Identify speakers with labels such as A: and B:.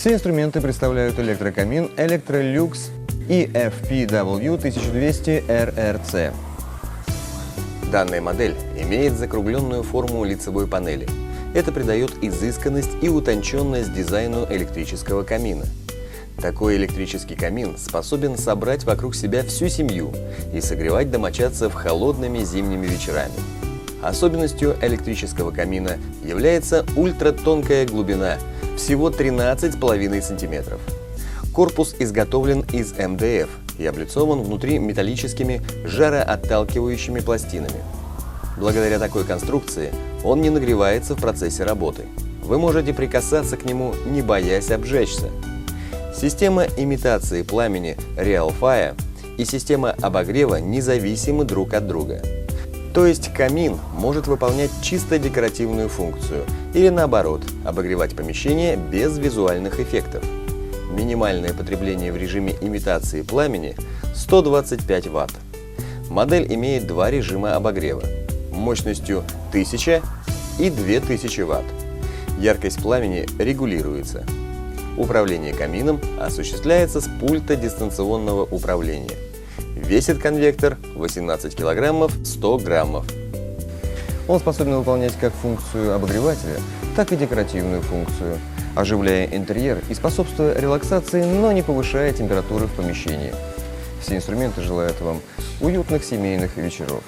A: Все инструменты представляют электрокамин Electrolux EFPW1200RRC. Данная модель имеет закругленную форму лицевой панели. Это придает изысканность и утонченность дизайну электрического камина. Такой электрический камин способен собрать вокруг себя всю семью и согревать домочадцев холодными зимними вечерами. Особенностью электрического камина является ультратонкая глубина – всего 13,5 см. Корпус изготовлен из МДФ и облицован внутри металлическими жароотталкивающими пластинами. Благодаря такой конструкции он не нагревается в процессе работы. Вы можете прикасаться к нему, не боясь обжечься. Система имитации пламени RealFire и система обогрева независимы друг от друга. То есть камин может выполнять чисто декоративную функцию или наоборот, обогревать помещение без визуальных эффектов. Минимальное потребление в режиме имитации пламени – 125 Вт. Модель имеет два режима обогрева – мощностью 1000 и 2000 Вт. Яркость пламени регулируется. Управление камином осуществляется с пульта дистанционного управления. Весит конвектор 18 кг 100 граммов. Он способен выполнять как функцию обогревателя, так и декоративную функцию, оживляя интерьер и способствуя релаксации, но не повышая температуры в помещении. Все инструменты желают вам уютных семейных вечеров.